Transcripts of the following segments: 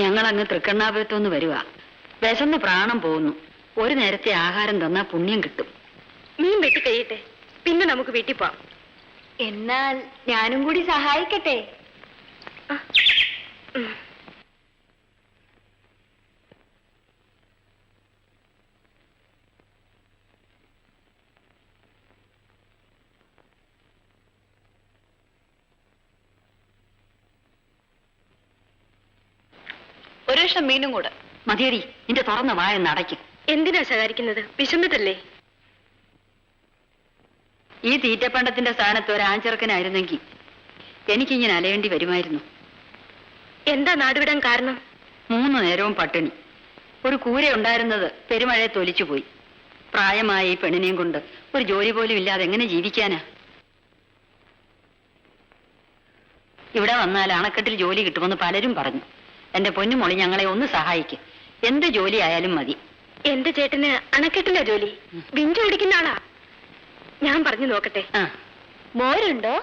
ഞങ്ങളങ്ങ് തൃക്കണ്ണാപുരത്തുനിന്ന് വരുക. വിശന്ന് പ്രാണം പോകുന്നു. ഒരു നേരത്തെ ആഹാരം തന്നാ പുണ്യം കിട്ടും. മീൻ വെട്ടി കഴിയട്ടെ, പിന്നെ നമുക്ക് വീട്ടിൽ പോവാം. എന്നാൽ ഞാനും കൂടി സഹായിക്കട്ടെ? ഒരു വർഷം മീനും കൂടെ മതിയടി, നിന്റെ തുറന്ന വായ നടക്കും. എന്തിനാ ശകാരിക്കുന്നത്? വിശന്നിട്ടല്ലേ? ഈ തീറ്റപ്പണ്ടത്തിന്റെ സ്ഥാനത്ത് ഒരാഞ്ചെറുക്കനായിരുന്നെങ്കിൽ എനിക്കിങ്ങനെ അലയേണ്ടി വരുമായിരുന്നു. എന്താ നാടുവിടാൻ കാരണം? 3 നേരവും പട്ടിണി. ഒരു കൂര ഉണ്ടായിരുന്നത് പെരുമഴയെ തൊലിച്ചുപോയി. പ്രായമായ ഈ പെണ്ണിനെയും കൊണ്ട് ഒരു ജോലി പോലും ഇല്ലാതെ എങ്ങനെ ജീവിക്കാനാ? ഇവിടെ വന്നാൽ അണക്കെട്ടിൽ ജോലി കിട്ടുമെന്ന് പലരും പറഞ്ഞു. എന്റെ പൊന്നുമോളി, ഞങ്ങളെ ഒന്ന് സഹായിക്കും. എന്ത് ജോലി ആയാലും മതി. എന്റെ ചേട്ടന് അണക്കെട്ടില്ല ജോലി, വിഞ്ചു ഓടിക്കുന്ന ആളാ. ഞാൻ പറഞ്ഞു നോക്കട്ടെ. മോരുണ്ടോ?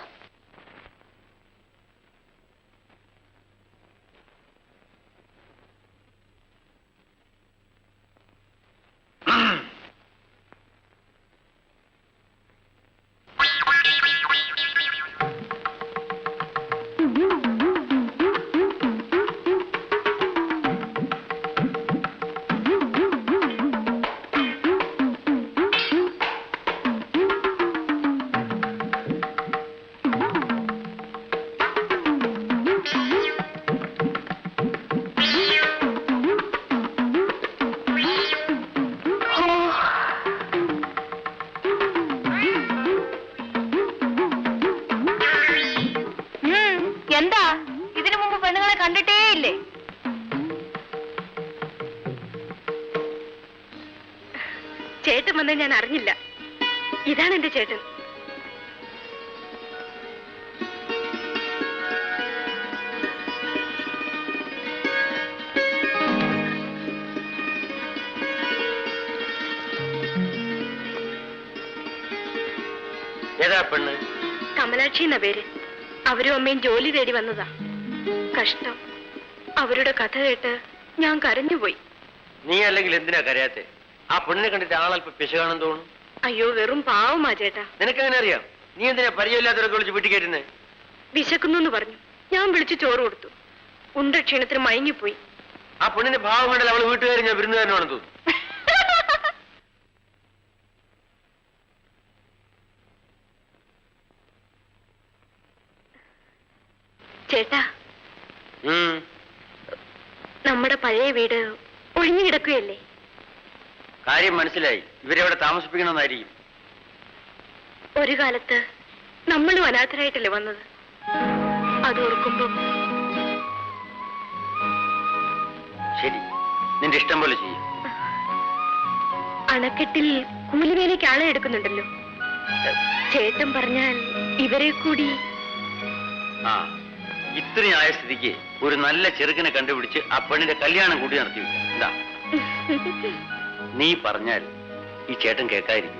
എന്താ ഇതിനു മുമ്പ് പെണ്ണുങ്ങളെ കണ്ടിട്ടേ ഇല്ലേ? ചേട്ടൻ വന്നേ ഞാൻ അറിഞ്ഞില്ല. ഇതാണ് എന്റെ ചേട്ടൻ. ഏതാ പെണ്ണ്? കമലാക്ഷി എന്ന പേര്. അവരും അമ്മയും ജോലി തേടി വന്നതാ. കഷ്ടം. അവരുടെ കഥ കേട്ട് ഞാൻ കരഞ്ഞുപോയി. നീ അല്ലെങ്കിൽ എന്തിനാ കരയാത്തെ? ആ പെണ്ണിനെ കണ്ടിട്ട് ആളല്പം പിശകാണെന്ന് തോന്നുന്നു. അയ്യോ, വെറും പാവമാ ചേട്ടാ. നിനക്കങ്ങനെ അറിയാം? നീ എന്തിനാ പരിചയമില്ലാത്തവരൊക്കെ വിളിച്ച് വീട്ടിൽ കയറ്റുന്നേ? വിശക്കുന്നു പറഞ്ഞു. ഞാൻ വിളിച്ചു ചോറ് കൊടുത്തു. ഉണ്ട ക്ഷീണത്തിന് മയങ്ങിപ്പോയി. ആ പെണ്ണിന്റെ ഭാവം കണ്ടല്ല അവള് വീട്ടുകാരി ഞാൻ വിരുന്നുകാരനാണെന്ന് തോന്നുന്നു. ചേട്ടാ, നമ്മുടെ പഴയ വീട് ഒഴിഞ്ഞു കിടക്കുകയല്ലേ? കാര്യം മനസ്സിലായി. ഇവരെവിടെ താമസിപ്പിക്കണമെന്നായിരിക്കും. ഒരു കാലത്ത് നമ്മളും അനാഥരായിട്ടല്ലേ വന്നത്. അതോർക്കുമ്പം ശരി, നിന്റെ ഇഷ്ടം പോലെ ചെയ്യും. അണക്കെട്ടിൽ കൂലിവേലയ്ക്ക് ആളെ എടുക്കുന്നുണ്ടല്ലോ. ചേട്ടൻ പറഞ്ഞാൽ ഇവരെ കൂടി. ആ, ഇത്രയും ആയ സ്ഥിതിക്ക് ഒരു നല്ല ചെറുക്കനെ കണ്ടുപിടിച്ച് ആ പെണ്ണിന്റെ കല്യാണം കൂടി നടത്തി വെക്കാം. എന്താ? നീ പറഞ്ഞാൽ ഈ ചേട്ടൻ കേൾക്കാതിരിക്കും.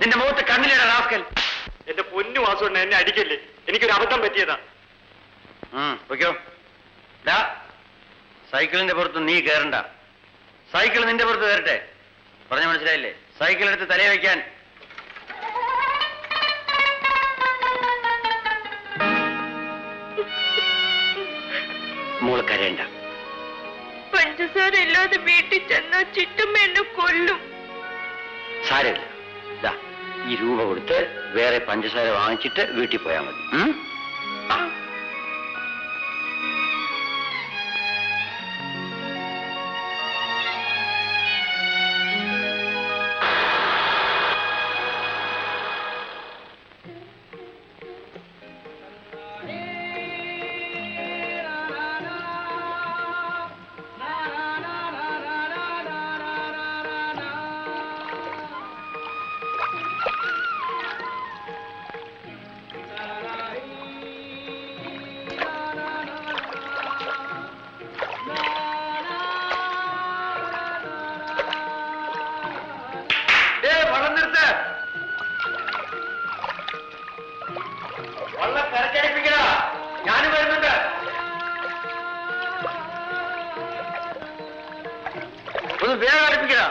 നിന്റെ മുഖത്ത് കണ്ണിലേടാ റാസ്കൽ. എന്റെ പൊന്നു വാസുണ്ണ, എന്നെ അടിക്കല്ലേ. എനിക്കൊരു അബദ്ധം പറ്റിയതാ. ഓക്കോ, സൈക്കിളിന്റെ പുറത്ത് നീ കയറണ്ട. സൈക്കിൾ നിന്റെ പുറത്ത് കയറട്ടെ. പറഞ്ഞ മനസ്സിലായില്ലേ? സൈക്കിൾ എടുത്ത് തലയെ വയ്ക്കാൻ. മോള് കരയണ്ട. പഞ്ചസാര ഇല്ലാതെ വീട്ടിൽ ചെന്നാ ചിറ്റമ്മ എന്നെ കൊല്ലും. സാരമില്ല, ഈ രൂപ കൊടുത്ത് വേറെ പഞ്ചസാര വാങ്ങിച്ചിട്ട് വീട്ടിൽ പോയാൽ മതി. ഒന്ന് വേഗം അടുപ്പിക്കടാ.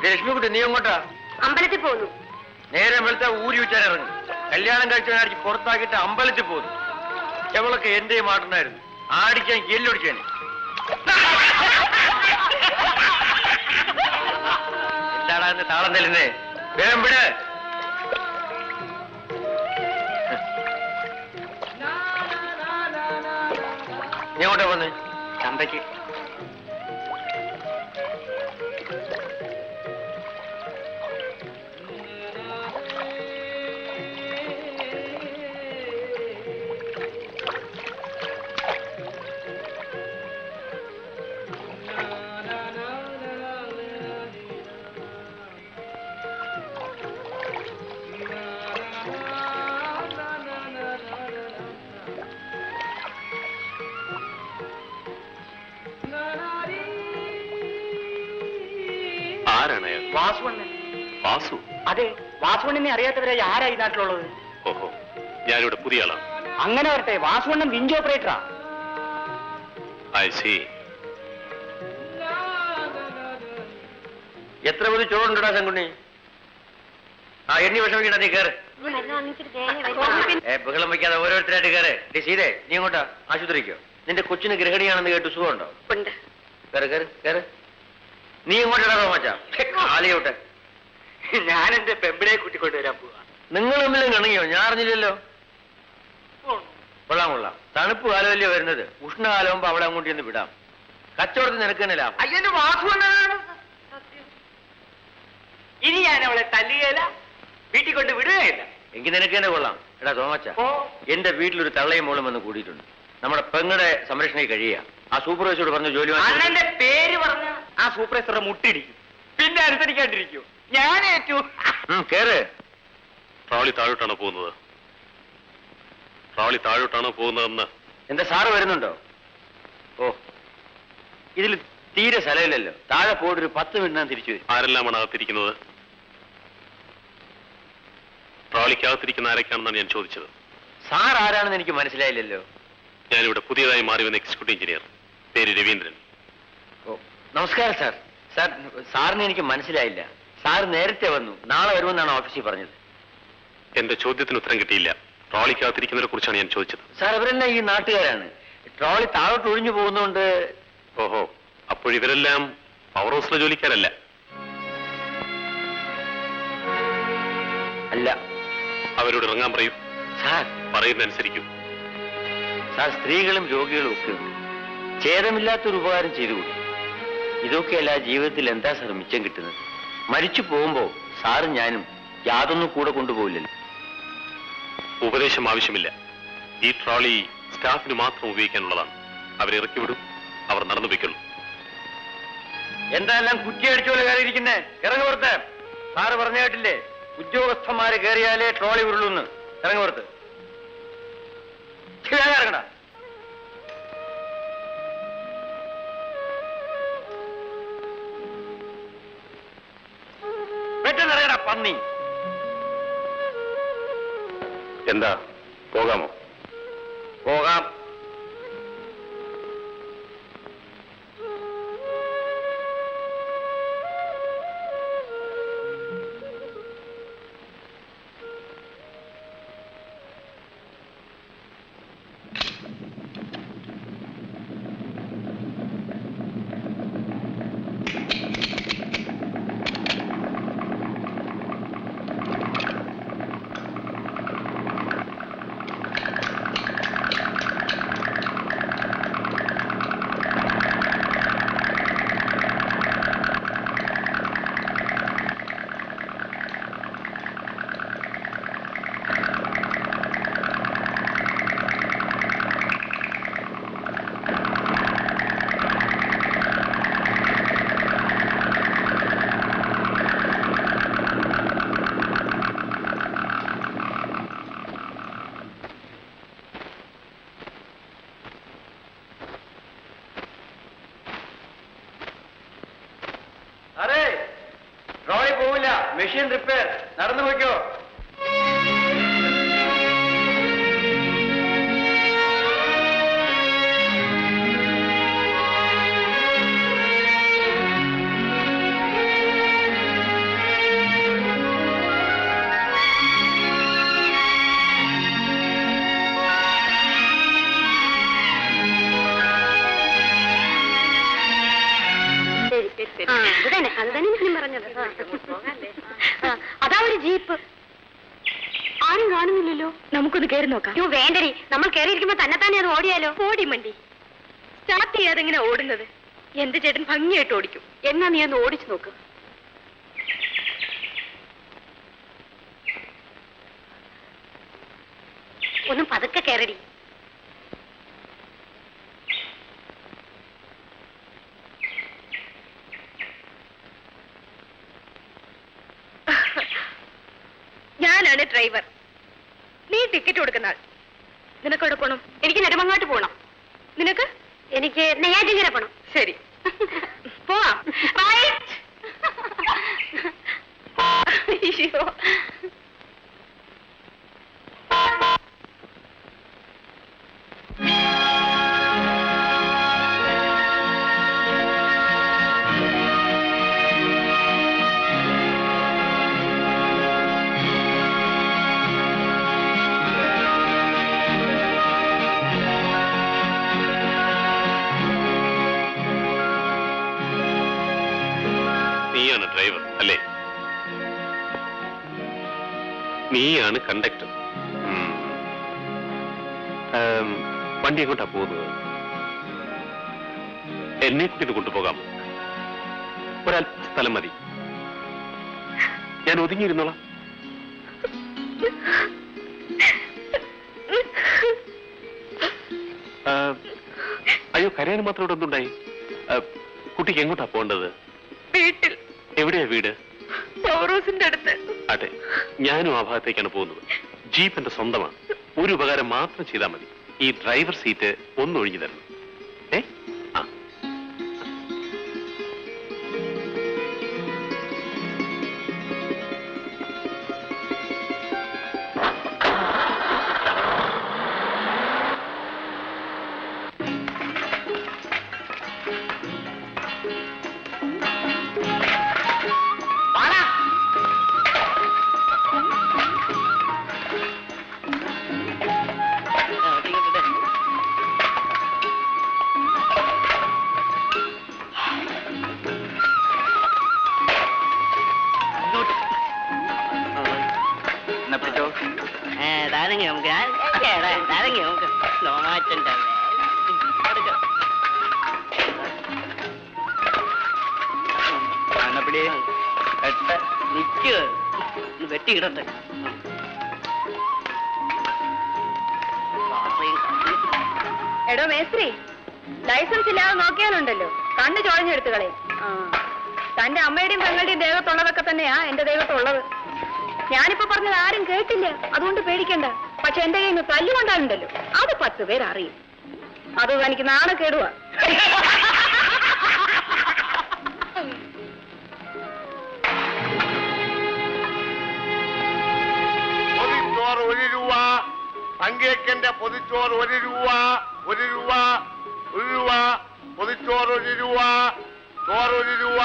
ലക്ഷ്മിക്കുട്ടി, നീ എങ്ങോട്ടാ? അമ്പലത്തിൽ പോന്നു. നേരെ വെളുത്ത ഊരി വെച്ചാലിറങ്ങി. കല്യാണം കഴിച്ചവനടിച്ച് പുറത്താക്കിയിട്ട് അമ്പലത്തിൽ പോകുന്നു. എവളൊക്കെ എന്റെ മാട്ടുണ്ടായിരുന്നു. ആടിക്കാൻ എല്ലൊടിക്കാൻ. എന്താടാ എന്ന് താളം തല്ലുന്നേ? വേഗം വിട്. നീ എങ്ങോട്ടാ പോന്നെ? ചന്തയ്ക്ക്. ആരാണ് അയാൾ? വാസുവണ്ണൻ. വാസു? അതെ, വാസുവണ്ണനെ അറിയാത്തവരെ ആരാ ഈ നാട്ടിലുള്ളത്? ഓഹോ, ഞാനിവിടെ പുതിയ ആളാണ്. അങ്ങനെ വരട്ടെ. വാസുവണ്ണൻ വിഞ്ച് ഓപ്പറേറ്ററാ. I see. എത്ര മതി ചോറുണ്ടടാ ശങ്കുണ്ണി? ആ, എണ്ണി വിഷമിക്കണ്ട, നീ കയറ്. ബഹളം വയ്ക്കാതെ ഓരോരുത്തരായിട്ട് കയറ്. സീതേ, നീ എങ്ങോട്ടാ? ആശുപത്രിക്കോ? നിന്റെ കൊച്ചിന് ഗൃഹിണിയാണെന്ന് കേട്ടു. സുഖമുണ്ടോ? ഉണ്ട്. കയറ് കയറ് കയറ്. നീ എങ്ങോട്ടാ തോമാച്ചാ? ആലിയോട്ടെ. ഞാൻ എന്റെ പെമ്പിടെ കൂട്ടിക്കൊണ്ടുവരാൻ പോവാ. നിങ്ങൾ തമ്മിലും കണങ്ങിയോ? ഞാൻ അറിഞ്ഞില്ലല്ലോ. കൊള്ളാം കൊള്ളാം. തണുപ്പ് കാലമല്ലേ വരുന്നത്. ഉഷ്ണകാലമാകുമ്പോ അവിടെ അങ്ങോട്ട് ചെന്ന് വിടാം. കച്ചവടത്തിന് നിനക്ക് തന്നെ ലാഭം. അയ്യോ, വാസുവണ്ണനാണ്. ഇനി ഞാൻ അവളെ തല്ലുകയില്ല, വീട്ടിൽ കൊണ്ട് വിടുകയില്ല. എങ്കിൽ നിനക്ക് തന്നെ കൊള്ളാം. എടാ തോമാച്ച, ഓ, എന്റെ വീട്ടിലൊരു തള്ളയും മോളും വന്ന് കൂടിയിട്ടുണ്ട്. നമ്മുടെ പെങ്ങളുടെ സംരക്ഷണയിൽ കഴിയുക. ആ സൂപ്പർവൈസറോട് പറഞ്ഞ ജോലി അണ്ണന്റെ പേര് പറഞ്ഞ ആ സൂപ്പർവൈസറുടെ മുട്ടിടിക്കും. പിന്നെ അനുസരിക്കാണ്ടിരിക്കൂ. ഞാൻ ഏറ്റു. കേറ്. ട്രോളി താഴോട്ടാണ് പോകുന്നത്. ട്രോളി താഴോട്ടാണ് പോകുന്നതെന്ന്. എന്താ സാറ് വരുന്നുണ്ടോ? ഓ, ഇതിൽ തീരെ സ്ഥലമില്ലല്ലോ. താഴെ പോയിട്ട് ഒരു 10 മിനിറ്റ് തിരിച്ചു വരും. ആരെല്ലാമാണ് അകത്തിരിക്കുന്നത്? ട്രോളിക്കകത്തിരിക്കുന്ന ആരൊക്കെയാണെന്നാണ് ഞാൻ ചോദിച്ചത്. സാർ ആരാണെന്ന് എനിക്ക് മനസ്സിലായില്ലല്ലോ. ഞാനിവിടെ പുതിയതായി മാറി വന്ന എക്സിക്യൂട്ടീവ് എഞ്ചിനീയർ. പേര് രവീന്ദ്രൻ. ഓ, നമസ്കാരം സാർ. സാർ, സാറിനെ എനിക്ക് മനസ്സിലായില്ല. സാർ നേരത്തെ വന്നു. നാളെ വരുമെന്നാണ് ഓഫീസിൽ പറഞ്ഞത്. എന്റെ ചോദ്യത്തിന് ഉത്തരം കിട്ടിയില്ല. ട്രോളിക്കകത്തിരിക്കുന്നതിനെ കുറിച്ചാണ് ഞാൻ ചോദിച്ചത്. സാർ, അവരെല്ലാം ഈ നാട്ടുകാരാണ്. ട്രോളി താഴോട്ട് ഒഴിഞ്ഞു പോകുന്നതുകൊണ്ട്. ഓഹോ, അപ്പോഴിവരെല്ലാം പവർ ഹൗസിലെ ജോലിക്കാരല്ല? അല്ല. അവരോട് ഇറങ്ങാൻ പറയൂ. സാർ, പറയുന്നതനുസരിക്കൂ. സാർ, സ്ത്രീകളും രോഗികളും ഒക്കെ ഉണ്ട്. ഛേദമില്ലാത്തൊരു ഉപകാരം ചെയ്തുകൂടി. ഇതൊക്കെയല്ല ജീവിതത്തിൽ എന്താ സാർ മിച്ചം കിട്ടുന്നത്? മരിച്ചു പോകുമ്പോ സാറും ഞാനും യാതൊന്നും കൂടെ കൊണ്ടുപോകില്ലല്ലോ. ഉപദേശം ആവശ്യമില്ല. ഈ ട്രോളി സ്റ്റാഫിന് മാത്രം ഉപയോഗിക്കാനുള്ളതാണ്. അവരെ ഇറക്കി വിടും, അവർ നടന്നു വയ്ക്കുള്ളൂ. എന്തായാലും കുറ്റിയടിച്ചോലെ കയറിയിരിക്കുന്നേ? ഇറങ്ങി പുറത്ത്. സാറ് പറഞ്ഞു കേട്ടില്ലേ, ഉദ്യോഗസ്ഥന്മാര് കയറിയാലേ ട്രോളി ഉരുളൂന്ന്. ഇറങ്ങി പുറത്ത്. ഇറങ്ങടാ. പെട്ടെന്നിറങ്ങടാ പന്നി. എന്താ, പോകാമോ? പോകാം. Machine repair. നടന്നു പോയിക്കോ. അത് തന്നെ ഞാൻ പറഞ്ഞത്. അതാ ഒരു ജീപ്പ്. ആരും കാണുന്നില്ലല്ലോ. നമുക്കൊന്ന് കയറി നോക്കാം. യോ വേണ്ടടി, നമ്മൾ കയറിയിരിക്കുമ്പോ തന്നെ അത് ഓടിയാലോ. ഓടി മണ്ടി. സ്റ്റാർട്ട് ചെയ്യാതെ എങ്ങനെ ഓടുന്നത്? എന്റെ ചേട്ടൻ ഭംഗിയായിട്ട് ഓടിക്കും. എന്നാ നീ ഒന്ന് ഓടിച്ചു നോക്ക്. ഒന്നും പതുക്കെ കയറടി. ഞാനാണ് ഡ്രൈവർ, നീ ടിക്കറ്റ് കൊടുക്കുന്ന ആൾ. നിനക്ക് എവിടെ പോണം? എനിക്ക് നെടുമങ്ങാട്ട് പോണം. നിനക്ക്? എനിക്ക് നെയ്യാറ്റിൻകര പോണം. ശരി, പോവാം. അയ്യോ, നീയാണ് ഡ്രൈവർ അല്ലേ? നീയാണ് കണ്ടക്ടർ. വണ്ടി എങ്ങോട്ടാ പോകുന്നത്? എന്നെ കൂട്ടിട്ട് കൊണ്ടുപോകാം. ഒരല്പ സ്ഥലം മതി, ഞാൻ ഒതുങ്ങിയിരുന്നോളാം. അയ്യോ, കരയാൻ മാത്രം ഇവിടെ എന്തുണ്ടായി? കുട്ടിക്ക് എങ്ങോട്ടാ പോകേണ്ടത്? വീട്ടിൽ. എവിടെയാ വീട്? പൗറോസിന്റെ അടുത്ത്. അതെ, ഞാനും ആ ഭാഗത്തേക്കാണ് പോകുന്നത്. ജീപ്പ് എന്റെ സ്വന്തമാണ്. ഒരു ഉപകാരം മാത്രം ചെയ്താൽ മതി, ഈ ഡ്രൈവർ സീറ്റ് ഒന്ന് ഒഴിഞ്ഞു തരണം. ആ, വെട്ടിയിടട്ടെ. എടോ മേസ്ത്രി, ലൈസൻസ് ഇല്ലാതെ നോക്കിയാലുണ്ടല്ലോ കണ്ണ് ചോഴഞ്ഞെടുത്ത് കളയും. തന്റെ അമ്മയുടെയും പെങ്ങളുടെയും ദേഹത്തുള്ളതൊക്കെ തന്നെയാ എന്റെ ദേഹത്തുള്ളത്. ഞാനിപ്പോ പറഞ്ഞത് ആരും കേട്ടില്ല, അതുകൊണ്ട് പേടിക്കണ്ട. പക്ഷെ എന്റെ കയ്യിൽ നിന്ന് തല്ലുകൊണ്ടാലുണ്ടല്ലോ അത് 10 പേര് അറിയും. അത് എനിക്ക് നാളെ കേടുവാ. പൊതിച്ചോറ് 1 രൂപ, പങ്കേക്കന്റെ പൊതിച്ചോറ് 1 രൂപ, 1 രൂപ, 1 രൂപ, പൊതിച്ചോറ് 1 രൂപ, ചോറ് 1 രൂപ,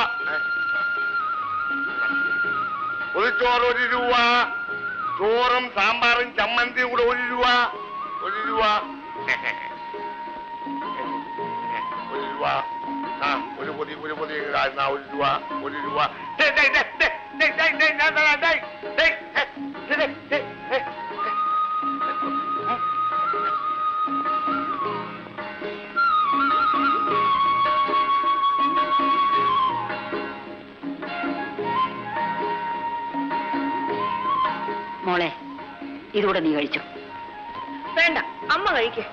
പൊതിച്ചോറ് 1 രൂപ, ചോറും സാമ്പാറും ചമ്മന്തിയും കൂടെ 1 രൂപ, 1 രൂപ, 1 രൂപ. ആ, ഒരു പൊതി 1 രൂപ, 1 രൂപ. മോളെ, ഇതുകൂടെ നീ കഴിച്ചു. വേണ്ട, അമ്മ കഴിക്കേ.